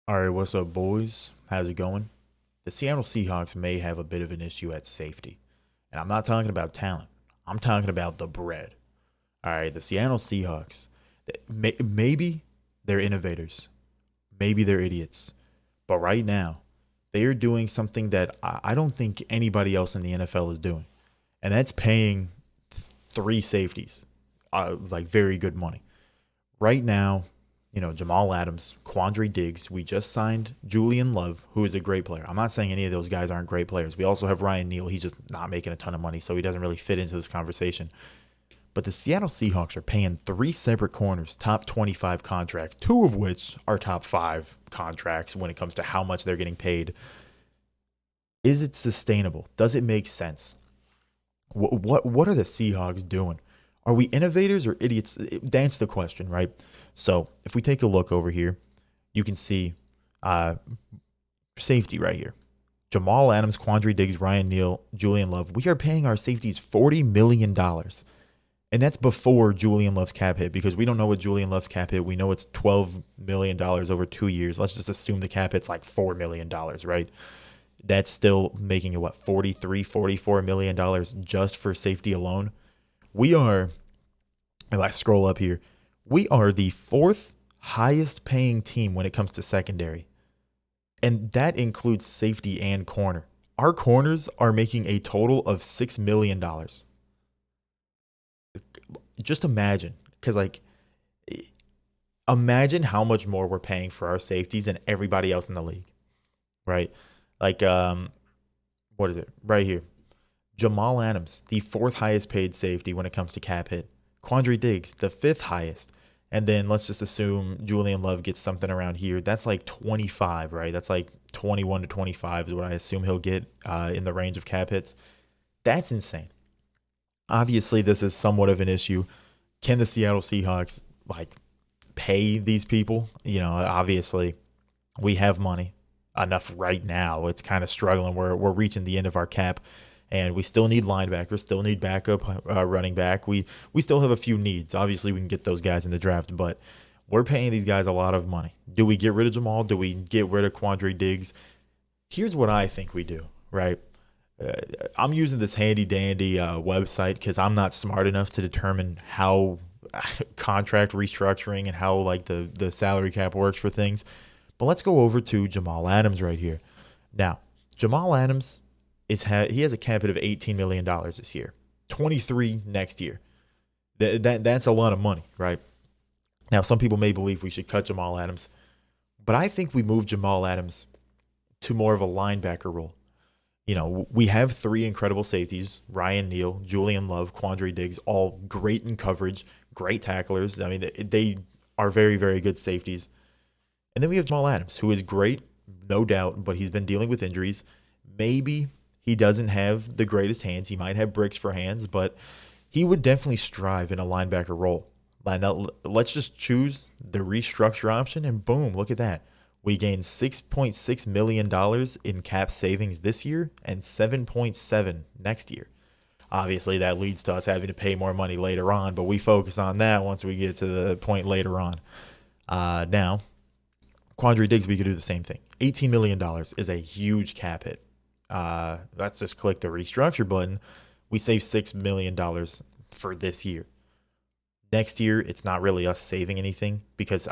All right, what's up, boys? How's it going? The Seattle Seahawks may have a bit of an issue at safety. And I'm not talking about talent, I'm talking about the bread. All right, the Seattle Seahawks, maybe they're innovators, maybe they're idiots. But right now, they are doing something that I don't think anybody else in the NFL is doing. And that's paying three safeties, like very good money. Right now, Jamal Adams, Quandre Diggs. We just signed Julian Love, who is a great player. I'm not saying any of those guys aren't great players. We also have Ryan Neal. He's just not making a ton of money, so he doesn't really fit into this conversation. But the Seattle Seahawks are paying three separate corners top 25 contracts, two of which are top five contracts when it comes to how much they're getting paid. Is it sustainable? Does it make sense? What are the Seahawks doing? Are we innovators or idiots? That's the question, right? So if we take a look over here, you can see uh, safety right here. Jamal Adams, Quandre Diggs, Ryan Neal, Julian Love. We are paying our safeties $40 million. And that's before Julian Love's cap hit because we don't know what Julian Love's cap hit. We know it's $12 million over 2 years. Let's just assume the cap hit's like $4 million, right? That's still making it what, 43, $44 million just for safety alone. We are, if I scroll up here, we are the fourth highest paying team when it comes to secondary. And that includes safety and corner. Our corners are making a total of $6 million. Just imagine, because like, imagine how much more we're paying for our safeties than everybody else in the league, right? Like, what is it right here? Jamal Adams, the fourth highest paid safety when it comes to cap hit. Quandre Diggs, the fifth highest. And then let's just assume Julian Love gets something around here. That's like 25, right? That's like 21 to 25 is what I assume he'll get in the range of cap hits. That's insane. Obviously, this is somewhat of an issue. Can the Seattle Seahawks like pay these people? Obviously, we have money enough right now. It's kind of struggling. We're reaching the end of our cap, and we still need linebackers, still need backup running back. We still have a few needs. Obviously, we can get those guys in the draft, but we're paying these guys a lot of money. Do we get rid of Jamal? Do we get rid of Quandre Diggs? Here's what I think we do, right? Uh, I'm using this handy dandy website because I'm not smart enough to determine how contract restructuring and how like the salary cap works for things. But let's go over to Jamal Adams right here. Now, Jamal Adams he has a cap hit of $18 million this year, 23 next year. That's a lot of money, right? Now, some people may believe we should cut Jamal Adams, but I think we move Jamal Adams to more of a linebacker role. We have three incredible safeties: Ryan Neal, Julian Love, Quandre Diggs, all great in coverage, great tacklers. I mean, they are very, very good safeties. And then we have Jamal Adams, who is great, no doubt, but he's been dealing with injuries. Maybe he doesn't have the greatest hands. He might have bricks for hands, but he would definitely strive in a linebacker role. Now, let's just choose the restructure option, and boom, look at that. We gained $6.6 million in cap savings this year and 7.7 next year. Obviously, that leads to us having to pay more money later on, but we focus on that once we get to the point later on. Now, Quandre Diggs, we could do the same thing. $18 million is a huge cap hit. Let's just click the restructure button. We save $6 million for this year. Next year, it's not really us saving anything because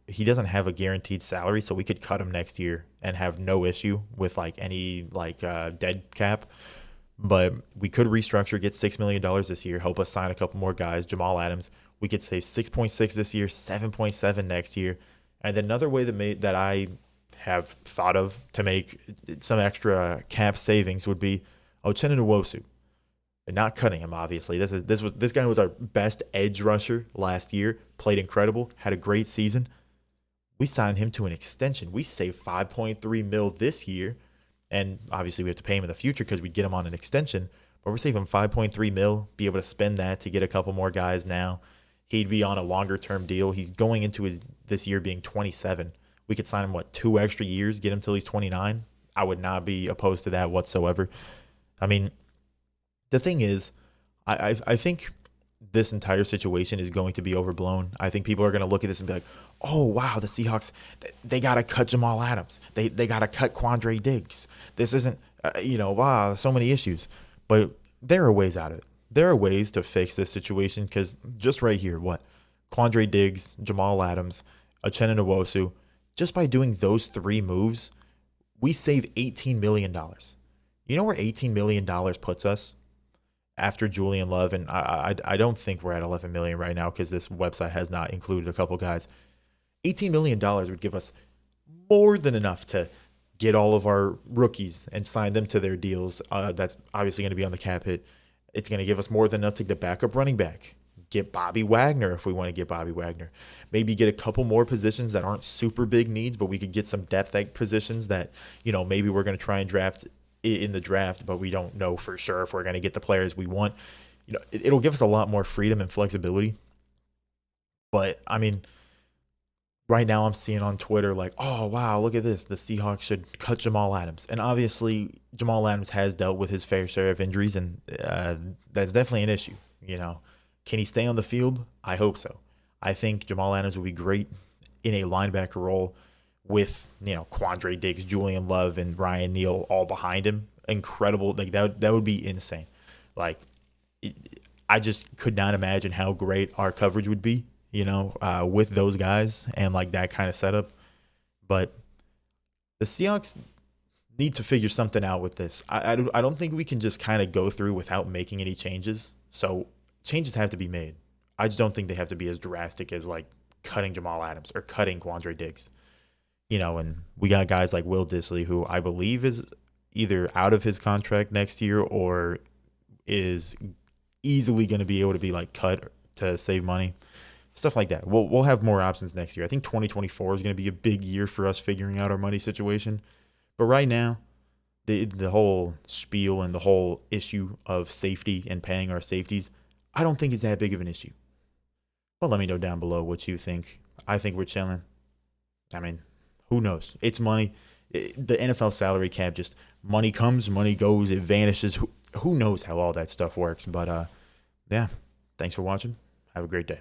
he doesn't have a guaranteed salary, so we could cut him next year and have no issue with like any dead cap. But we could restructure, get $6 million this year, help us sign a couple more guys. Jamal Adams, we could save 6.6 this year, 7.7 next year. And then another way that I have thought of to make some extra cap savings would be Uchenna Wosu. And not cutting him, obviously. This guy was our best edge rusher last year, played incredible, had a great season. We signed him to an extension. We saved 5.3 mil this year, and obviously we have to pay him in the future because we'd get him on an extension. But we're saving 5.3 mil, be able to spend that to get a couple more guys now. He'd be on a longer term deal. He's going into this year being 27. We could sign him 2 extra years, get him till he's 29. I would not be opposed to that whatsoever. I mean, the thing is, I think this entire situation is going to be overblown. I think people are going to look at this and be like, oh wow, the Seahawks, they got to cut Jamal Adams. They got to cut Quandre Diggs. This isn't, wow, so many issues. But there are ways out of it. There are ways to fix this situation because just right here, what? Quandre Diggs, Jamal Adams, Uchenna Wosu, just by doing those three moves, we save $18 million. You know where $18 million puts us? After Julian Love, and I don't think we're at 11 million right now because this website has not included a couple guys. $18 million would give us more than enough to get all of our rookies and sign them to their deals. That's obviously going to be on the cap hit. It's going to give us more than enough to get a backup running back. Get Bobby Wagner if we want to get Bobby Wagner. Maybe get a couple more positions that aren't super big needs, but we could get some depth at positions that, maybe we're going to try and draft in the draft, but we don't know for sure if we're going to get the players we want. It'll give us a lot more freedom and flexibility. But I mean, right now I'm seeing on Twitter like, oh wow, look at this, the Seahawks should cut Jamal Adams. And obviously Jamal Adams has dealt with his fair share of injuries, and that's definitely an issue. Can he stay on the field? I hope so. I think Jamal Adams would be great in a linebacker role with, Quandre Diggs, Julian Love, and Ryan Neal all behind him. Incredible. Like that would be insane. Like I just could not imagine how great our coverage would be, with those guys and like that kind of setup. But the Seahawks need to figure something out with this. I don't think we can just kind of go through without making any changes. So changes have to be made. I just don't think they have to be as drastic as like cutting Jamal Adams or cutting Quandre Diggs. And we got guys like Will Dissly, who I believe is either out of his contract next year or is easily going to be able to be like cut to save money, stuff like that. We'll have more options next year. I think 2024 is going to be a big year for us figuring out our money situation. But right now, the whole spiel and the whole issue of safety and paying our safeties, I don't think is that big of an issue. But let me know down below what you think. I think we're chilling. I mean, who knows? It's money. The NFL salary cap, just money comes, money goes, it vanishes. Who knows how all that stuff works? But yeah, thanks for watching. Have a great day.